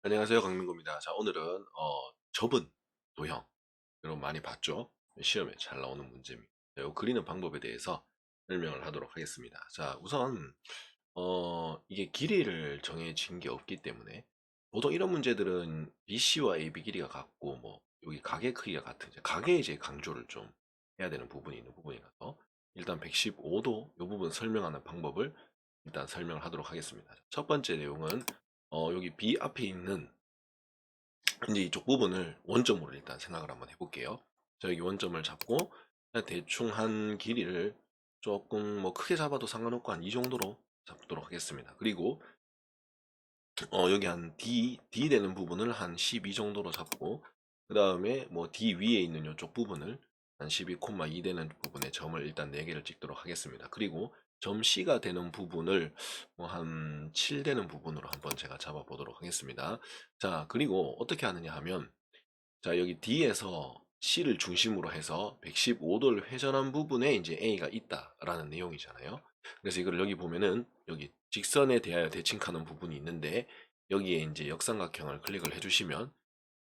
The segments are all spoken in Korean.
안녕하세요, 강민구입니다. 자, 오늘은 접은 도형, 여러분 많이 봤죠? 시험에 잘 나오는 문제입니다. 자, 요 그리는 방법에 대해서 설명을 하도록 하겠습니다. 자, 우선 이게 길이를 정해진 게 없기 때문에 보통 이런 문제들은 BC와 AB 길이가 같고 뭐 여기 가계 크기가 같은 가계 이제 강조를 좀 해야 되는 부분이 있는 부분이라서 일단 115도 이 부분 설명하는 방법을 일단 설명을 하도록 하겠습니다. 첫 번째 내용은 여기 B 앞에 있는 이제 이쪽 부분을 원점으로 일단 생각을 한번 해볼게요. 자, 여기 원점을 잡고 그냥 대충 한 길이를 조금 뭐 크게 잡아도 상관없고 한 이 정도로 잡도록 하겠습니다. 그리고 여기 한 D 되는 부분을 한 12 정도로 잡고 그 다음에 뭐 D 위에 있는 이쪽 부분을 한 12,2 되는 부분에 점을 일단 4개를 찍도록 하겠습니다. 그리고 점 C가 되는 부분을 뭐 한 7 되는 부분으로 한번 제가 잡아 보도록 하겠습니다. 자, 그리고 어떻게 하느냐 하면 자, 여기 D에서 C를 중심으로 해서 115도를 회전한 부분에 이제 A가 있다라는 내용이잖아요. 그래서 이걸 여기 보면은 여기 직선에 대하여 대칭하는 부분이 있는데 여기에 이제 역삼각형을 클릭을 해주시면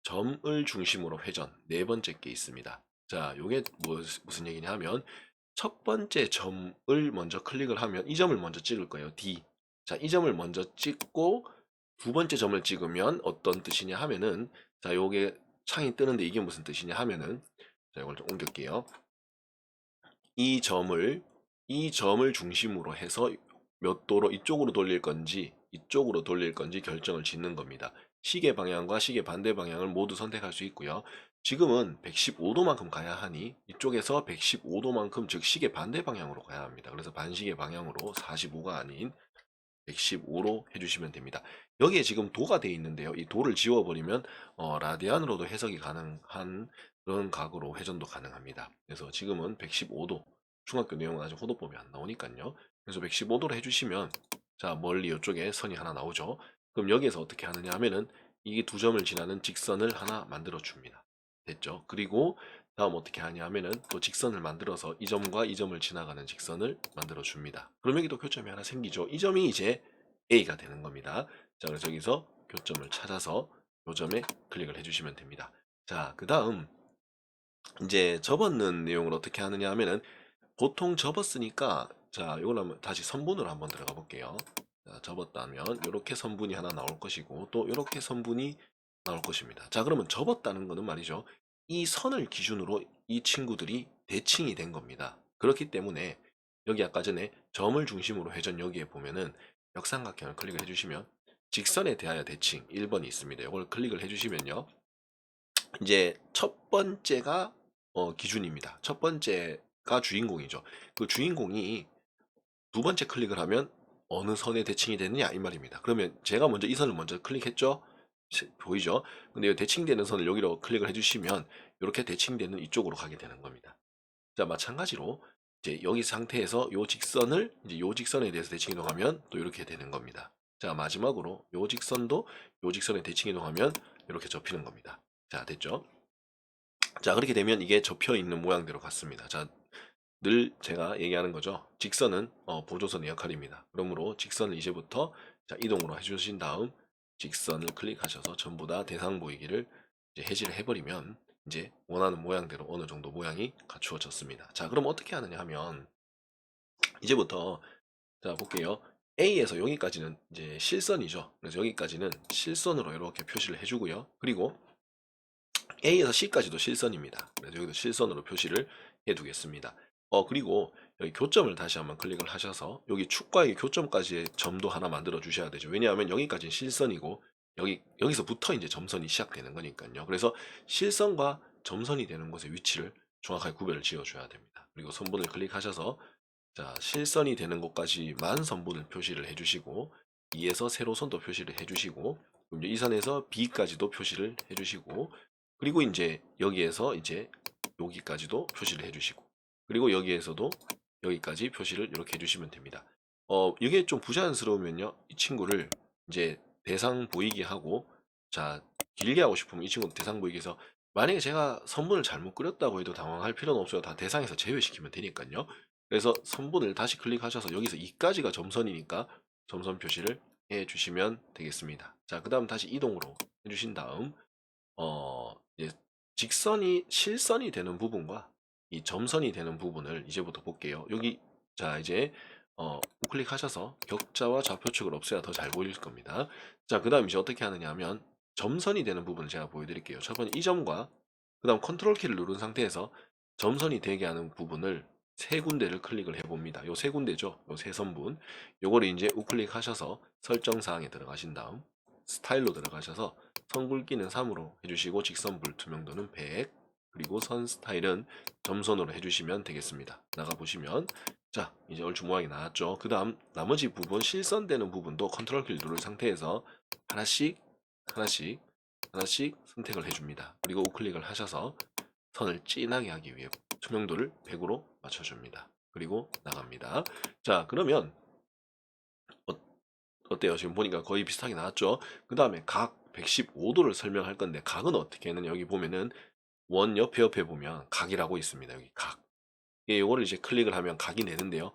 점을 중심으로 회전 네 번째 게 있습니다. 자, 요게 무슨 얘기냐 하면 첫 번째 점을 먼저 클릭을 하면 이 점을 먼저 찍을 거예요. D. 자, 이 점을 먼저 찍고 두 번째 점을 찍으면 어떤 뜻이냐 하면은 자, 요게 창이 뜨는데 이게 무슨 뜻이냐 하면은 자, 이걸 좀 옮길게요. 이 점을 중심으로 해서 몇 도로 이쪽으로 돌릴 건지 이쪽으로 돌릴 건지 결정을 짓는 겁니다. 시계 방향과 시계 반대 방향을 모두 선택할 수 있고요. 지금은 115도만큼 가야 하니 이쪽에서 115도만큼 즉 시계 반대 방향으로 가야 합니다. 그래서 반시계 방향으로 45가 아닌 115로 해주시면 됩니다. 여기에 지금 도가 되어 있는데요. 이 도를 지워버리면 라디안으로도 해석이 가능한 그런 각으로 회전도 가능합니다. 그래서 지금은 115도 중학교 내용은 아직 호도법이 안 나오니까요. 그래서 115도로 해주시면 자, 멀리 이쪽에 선이 하나 나오죠. 그럼 여기에서 어떻게 하느냐 하면은 이 두 점을 지나는 직선을 하나 만들어 줍니다. 됐죠? 그리고 다음 어떻게 하냐 하면은 또 직선을 만들어서 이 점과 이 점을 지나가는 직선을 만들어 줍니다. 그럼 여기도 교점이 하나 생기죠. 이 점이 이제 A가 되는 겁니다. 자, 그래서 여기서 교점을 찾아서 이 점에 클릭을 해주시면 됩니다. 자, 그 다음 이제 접었는 내용을 어떻게 하느냐 하면은 보통 접었으니까 자, 이걸 한번 다시 선분으로 한번 들어가 볼게요. 자, 접었다면 이렇게 선분이 하나 나올 것이고 또 이렇게 선분이 나올 것입니다. 자, 그러면 접었다는 것은 말이죠. 이 선을 기준으로 이 친구들이 대칭이 된 겁니다. 그렇기 때문에 여기 아까 전에 점을 중심으로 회전 여기에 보면은 역삼각형을 클릭을 해주시면 직선에 대하여 대칭 1번이 있습니다. 이걸 클릭을 해주시면요. 이제 첫 번째가 기준입니다. 첫 번째가 주인공이죠. 그 주인공이 두 번째 클릭을 하면 어느 선에 대칭이 되느냐 이 말입니다. 그러면 제가 먼저 이 선을 먼저 클릭했죠. 보이죠? 근데 이 대칭되는 선을 여기로 클릭을 해주시면 이렇게 대칭되는 이쪽으로 가게 되는 겁니다. 자, 마찬가지로 이제 여기 상태에서 요 직선을 이제 요 직선에 대해서 대칭 이동하면 또 이렇게 되는 겁니다. 자, 마지막으로 요 직선도 요 직선에 대칭 이동하면 이렇게 접히는 겁니다. 자, 됐죠? 자, 그렇게 되면 이게 접혀 있는 모양대로 갔습니다. 자, 늘 제가 얘기하는 거죠. 직선은 보조선의 역할입니다. 그러므로 직선을 이제부터 자, 이동으로 해주신 다음 직선을 클릭하셔서 전부 다 대상 보이기를 이제 해지를 해버리면 이제 원하는 모양대로 어느 정도 모양이 갖추어졌습니다. 자, 그럼 어떻게 하느냐 하면 이제부터 자, 볼게요. A에서 여기까지는 이제 실선이죠. 그래서 여기까지는 실선으로 이렇게 표시를 해주고요. 그리고 A에서 C까지도 실선입니다. 그래서 여기도 실선으로 표시를 해두겠습니다. 그리고 여기 교점을 다시 한번 클릭을 하셔서 여기 축과의 교점까지의 점도 하나 만들어 주셔야 되죠. 왜냐하면 여기까지는 실선이고 여기서부터 이제 점선이 시작되는 거니까요. 그래서 실선과 점선이 되는 곳의 위치를 정확하게 구별을 지어 줘야 됩니다. 그리고 선분을 클릭하셔서 자, 실선이 되는 곳까지만 선분을 표시를 해주시고 2에서 세로선도 표시를 해주시고 그럼 이제 이 선에서 B까지도 표시를 해주시고 그리고 이제 여기에서 이제 여기까지도 표시를 해주시고 그리고 여기에서도 여기까지 표시를 이렇게 해주시면 됩니다. 이게 좀 부자연스러우면요 이 친구를 이제 대상 보이게 하고 자, 길게 하고 싶으면 이 친구 대상 보이게 해서 만약에 제가 선분을 잘못 그렸다고 해도 당황할 필요는 없어요. 다 대상에서 제외시키면 되니까요. 그래서 선분을 다시 클릭하셔서 여기서 2까지가 점선이니까 점선 표시를 해주시면 되겠습니다. 자, 그 다음 다시 이동으로 해주신 다음 이제 직선이 실선이 되는 부분과 이 점선이 되는 부분을 이제부터 볼게요. 여기 자 이제 우클릭하셔서 격자와 좌표축을 없애야 더 잘 보일 겁니다. 자, 그 다음 이제 어떻게 하느냐 하면 점선이 되는 부분을 제가 보여드릴게요. 첫 번째 이 점과 그 다음 컨트롤 키를 누른 상태에서 점선이 되게 하는 부분을 세 군데를 클릭을 해봅니다. 요 세 군데죠. 요 세 선분. 요거를 이제 우클릭하셔서 설정 사항에 들어가신 다음 스타일로 들어가셔서 선 굵기는 3으로 해주시고 직선 불투명도는 100 그리고 선 스타일은 점선으로 해주시면 되겠습니다. 나가보시면 자 이제 얼추 모양이 나왔죠. 그 다음 나머지 부분 실선되는 부분도 컨트롤 키를 누른 상태에서 하나씩 하나씩 하나씩 선택을 해줍니다. 그리고 우클릭을 하셔서 선을 진하게 하기 위해 투명도를 100으로 맞춰줍니다. 그리고 나갑니다. 자 그러면 어때요? 지금 보니까 거의 비슷하게 나왔죠? 그 다음에 각 115도를 설명할 건데 각은 어떻게 했느냐 여기 보면은 원 옆에 보면 각이라고 있습니다. 여기 각. 예, 요거를 이제 클릭을 하면 각이 되는데요.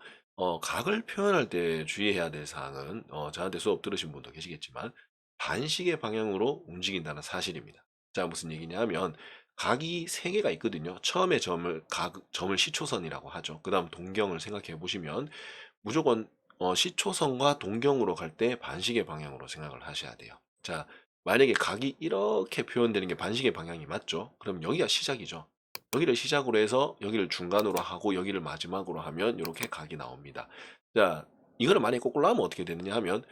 각을 표현할 때 주의해야 될 사항은 저한테 수업 들으신 분도 계시겠지만 반시계 방향으로 움직인다는 사실입니다. 자, 무슨 얘기냐 하면 각이 세 개가 있거든요. 처음에 점을 시초선이라고 하죠. 그 다음 동경을 생각해 보시면 무조건 시초선과 동경으로 갈 때 반시계 방향으로 생각을 하셔야 돼요. 자, 만약에 각이 이렇게 표현되는 게 반시계 방향이 맞죠? 그럼 여기가 시작이죠. 여기를 시작으로 해서 여기를 중간으로 하고 여기를 마지막으로 하면 이렇게 각이 나옵니다. 자, 이거를 만약에 거꾸로 하면 어떻게 되느냐 하면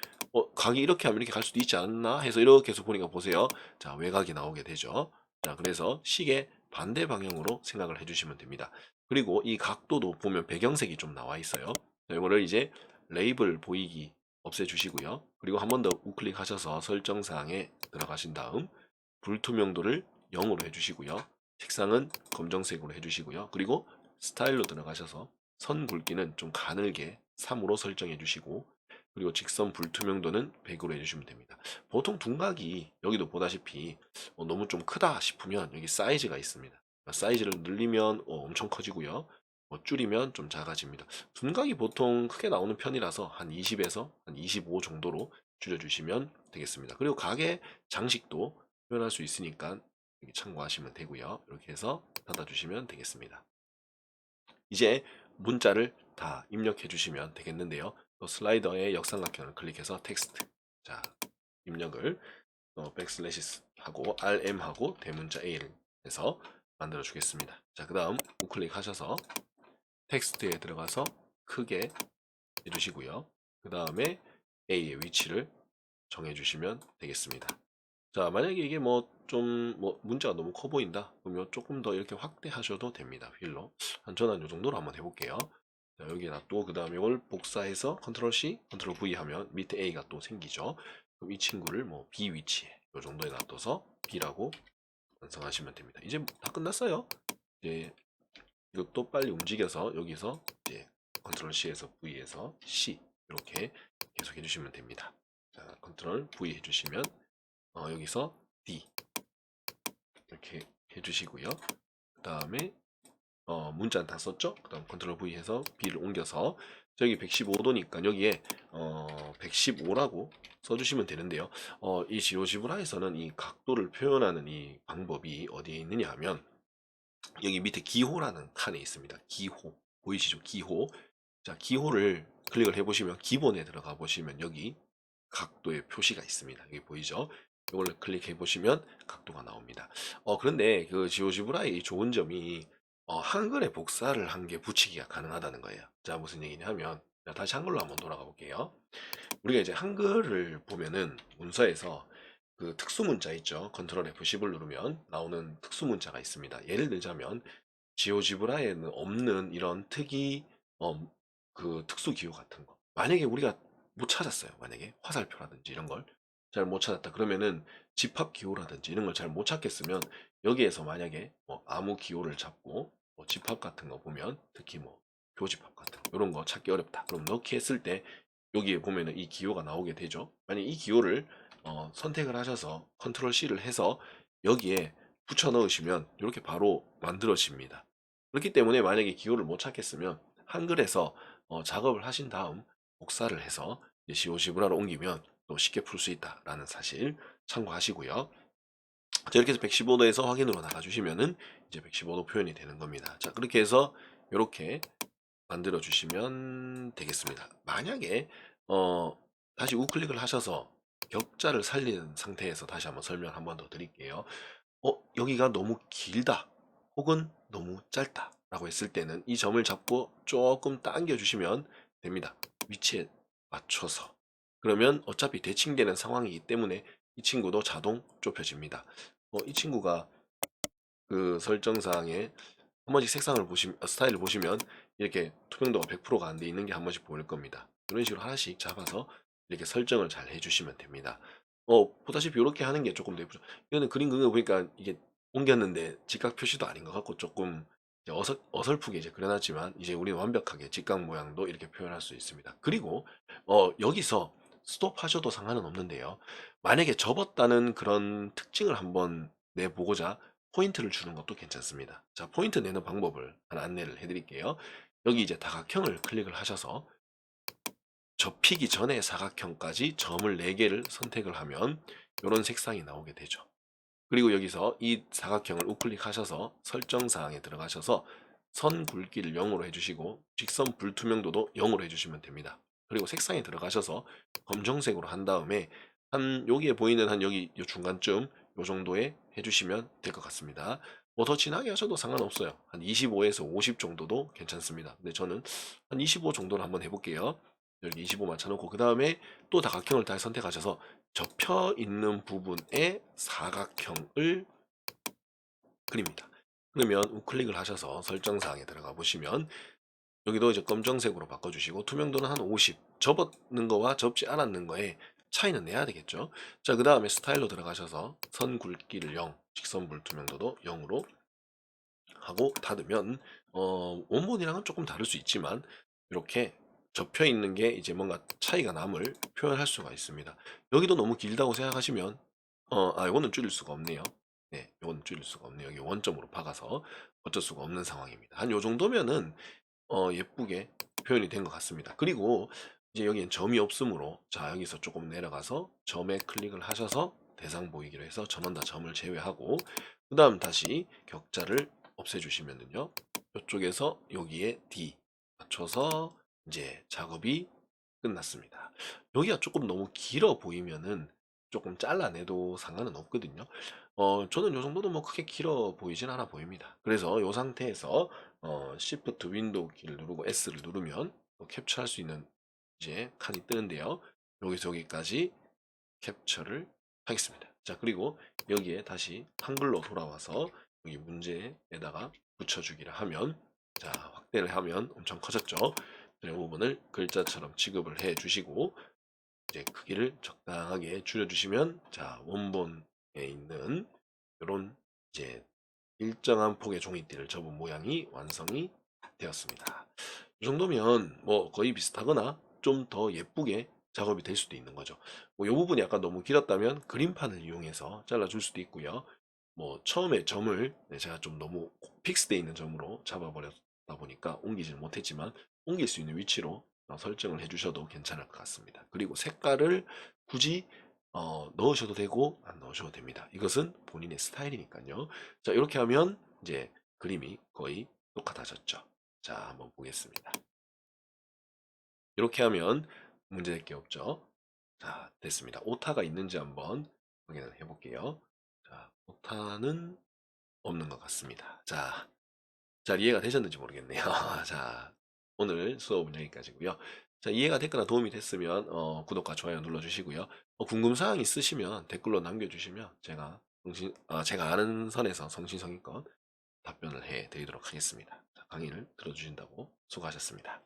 각이 이렇게 하면 이렇게 갈 수도 있지 않나 해서 이렇게 해서 보니까 보세요. 자, 외곽이 나오게 되죠. 자, 그래서 시계 반대 방향으로 생각을 해주시면 됩니다. 그리고 이 각도도 보면 배경색이 좀 나와 있어요. 자, 이거를 이제 레이블 보이기 없애주시고요. 그리고 한 번 더 우클릭하셔서 설정사항에 들어가신 다음 불투명도를 0으로 해주시고요. 색상은 검정색으로 해주시고요. 그리고 스타일로 들어가셔서 선 굵기는 좀 가늘게 3으로 설정해 주시고 그리고 직선 불투명도는 100으로 해주시면 됩니다. 보통 둔각이 여기도 보다시피 너무 좀 크다 싶으면 여기 사이즈가 있습니다. 사이즈를 늘리면 엄청 커지고요. 줄이면 좀 작아집니다. 둔각이 보통 크게 나오는 편이라서 한 20에서 한 25 정도로 줄여주시면 되겠습니다. 그리고 가게 장식도 표현할 수 있으니까 참고하시면 되고요. 이렇게 해서 닫아주시면 되겠습니다. 이제 문자를 다 입력해 주시면 되겠는데요. 또 슬라이더의 역삼각형을 클릭해서 텍스트 자 입력을 백슬래시 하고 RM 하고 대문자 A를 해서 만들어 주겠습니다. 자, 그 다음 우클릭 하셔서 텍스트에 들어가서 크게 해주시고요. 그 다음에 A의 위치를 정해주시면 되겠습니다. 자, 만약에 이게 문자가 너무 커 보인다. 그러면 조금 더 이렇게 확대하셔도 됩니다. 휠로. 저는 요 정도로 한번 해볼게요. 자, 여기에 놔두고, 그 다음에 이걸 복사해서 컨트롤 C, 컨트롤 V 하면 밑에 A가 또 생기죠. 그럼 이 친구를 B 위치에, 요 정도에 놔둬서 B라고 완성하시면 됩니다. 이제 다 끝났어요. 이제 이것도 빨리 움직여서 여기서 이제 컨트롤 C에서 V에서 C 이렇게 계속 해주시면 됩니다. 자, 컨트롤 V 해주시면 여기서 D 이렇게 해주시고요. 그 다음에 문자는 다 썼죠? 그 다음 컨트롤 V 해서 B를 옮겨서 저기 115도니까 여기에 115라고 써주시면 되는데요. 이 지오지브라에서는 이 각도를 표현하는 이 방법이 어디에 있느냐 하면 여기 밑에 기호라는 칸에 있습니다. 기호 보이시죠? 기호. 자, 기호를 클릭을 해보시면 기본에 들어가 보시면 여기 각도의 표시가 있습니다. 여기 보이죠? 이걸 클릭해 보시면 각도가 나옵니다. 그런데 그 지오지브라의 좋은 점이 한글에 복사를 한 게 붙이기가 가능하다는 거예요. 자, 무슨 얘기냐 하면 자, 다시 한글로 한번 돌아가 볼게요. 우리가 이제 한글을 보면은 문서에서 그 특수 문자 있죠. 컨트롤 F10을 누르면 나오는 특수 문자가 있습니다. 예를 들자면 지오지브라에는 없는 이런 그 특수 기호 같은 거. 만약에 우리가 못 찾았어요. 만약에 화살표라든지 이런 걸 잘 못 찾았다. 그러면은 집합 기호라든지 이런 걸 잘 못 찾겠으면 여기에서 만약에 아무 기호를 잡고 집합 같은 거 보면 특히 교집합 같은 거 이런 거 찾기 어렵다. 그럼 넣기 했을 때 여기에 보면은 이 기호가 나오게 되죠. 만약 이 기호를 선택을 하셔서 컨트롤 C를 해서 여기에 붙여 넣으시면 이렇게 바로 만들어집니다. 그렇기 때문에 만약에 기호를 못 찾겠으면 한글에서 작업을 하신 다음 복사를 해서 시오시브라로 옮기면 또 쉽게 풀 수 있다라는 사실 참고하시고요. 자, 이렇게 해서 115도에서 확인으로 나가주시면은 이제 115도 표현이 되는 겁니다. 자, 그렇게 해서 이렇게 만들어 주시면 되겠습니다. 만약에 어, 다시 우클릭을 하셔서 격자를 살리는 상태에서 다시 한번 설명 한번 더 드릴게요. 여기가 너무 길다 혹은 너무 짧다 라고 했을 때는 이 점을 잡고 조금 당겨 주시면 됩니다. 위치에 맞춰서. 그러면 어차피 대칭되는 상황이기 때문에 이 친구도 자동 좁혀집니다. 이 친구가 그 설정사항에 한 번씩 색상을 스타일을 보시면 이렇게 투명도가 100%가 안 돼 있는 게 한 번씩 보일 겁니다. 이런 식으로 하나씩 잡아서 이렇게 설정을 잘 해주시면 됩니다. 보다시피 이렇게 하는 게 조금 더 예쁘죠. 이거는 그림 그거 보니까 이게 옮겼는데 직각 표시도 아닌 것 같고 조금 이제 어설프게 이제 그려놨지만 이제 우리는 완벽하게 직각 모양도 이렇게 표현할 수 있습니다. 그리고 여기서 스톱하셔도 상관은 없는데요. 만약에 접었다는 그런 특징을 한번 내보고자 포인트를 주는 것도 괜찮습니다. 자, 포인트 내는 방법을 하나 안내를 해드릴게요. 여기 이제 다각형을 클릭을 하셔서 접히기 전에 사각형까지 점을 4개를 선택을 하면 이런 색상이 나오게 되죠. 그리고 여기서 이 사각형을 우클릭하셔서 설정사항에 들어가셔서 선 굵기를 0으로 해주시고 직선 불투명도도 0으로 해주시면 됩니다. 그리고 색상에 들어가셔서 검정색으로 한 다음에 한 여기에 보이는 한 여기 요 중간쯤 요 정도에 해주시면 될 것 같습니다. 뭐 더 진하게 하셔도 상관없어요. 한 25에서 50 정도도 괜찮습니다. 근데 저는 한 25 정도로 한번 해볼게요. 여기 25 맞춰놓고 그 다음에 또 다각형을 다시 선택하셔서 접혀 있는 부분에 사각형을 그립니다. 그러면 우클릭을 하셔서 설정사항에 들어가 보시면 여기도 이제 검정색으로 바꿔주시고 투명도는 한 50, 접었는 거와 접지 않았는 거에 차이는 내야 되겠죠. 자, 그 다음에 스타일로 들어가셔서 선 굵기를 0, 직선 불투명도도 0으로 하고 닫으면 원본이랑은 조금 다를 수 있지만 이렇게 접혀 있는 게 이제 뭔가 차이가 남을 표현할 수가 있습니다. 여기도 너무 길다고 생각하시면 이거는 줄일 수가 없네요. 네, 이거는 줄일 수가 없네요. 여기 원점으로 박아서 어쩔 수가 없는 상황입니다. 한 요 정도면은 예쁘게 표현이 된 것 같습니다. 그리고 이제 여기엔 점이 없으므로 자, 여기서 조금 내려가서 점에 클릭을 하셔서 대상 보이기로 해서 전원 다 점을 제외하고 그 다음 다시 격자를 없애주시면은요, 이쪽에서 여기에 D 맞춰서 이제 작업이 끝났습니다. 여기가 조금 너무 길어 보이면은 조금 잘라내도 상관은 없거든요. 저는 요 정도도 뭐 크게 길어 보이진 않아 보입니다. 그래서 요 상태에서 Shift 윈도우 키를 누르고 S를 누르면 캡처할 수 있는 이제 칸이 뜨는데요. 여기서 여기까지 캡처를 하겠습니다. 자, 그리고 여기에 다시 한글로 돌아와서 여기 문제에다가 붙여주기를 하면, 자, 확대를 하면 엄청 커졌죠. 이 부분을 글자처럼 취급을 해 주시고 이제 크기를 적당하게 줄여주시면, 자, 원본에 있는 이런 이제 일정한 폭의 종이띠를 접은 모양이 완성이 되었습니다. 이 정도면 뭐 거의 비슷하거나 좀 더 예쁘게 작업이 될 수도 있는 거죠. 뭐 이 부분이 약간 너무 길었다면 그림판을 이용해서 잘라줄 수도 있고요. 뭐 처음에 점을 제가 좀 너무 픽스되어 있는 점으로 잡아버렸다 보니까 옮기질 못했지만 옮길 수 있는 위치로 설정을 해주셔도 괜찮을 것 같습니다. 그리고 색깔을 굳이 넣으셔도 되고 안 넣으셔도 됩니다. 이것은 본인의 스타일이니까요. 자, 이렇게 하면 이제 그림이 거의 똑같아졌죠. 자, 한번 보겠습니다. 이렇게 하면 문제될 게 없죠. 자, 됐습니다. 오타가 있는지 한번 확인을 해볼게요. 자, 오타는 없는 것 같습니다. 자, 잘 이해가 되셨는지 모르겠네요. 자, 오늘 수업은 여기까지고요. 자, 이해가 됐거나 도움이 됐으면 구독과 좋아요 눌러주시고요. 궁금사항 있으시면 댓글로 남겨주시면 제가 아는 선에서 성심성의껏 답변을 해드리도록 하겠습니다. 자, 강의를 들어주신다고 수고하셨습니다.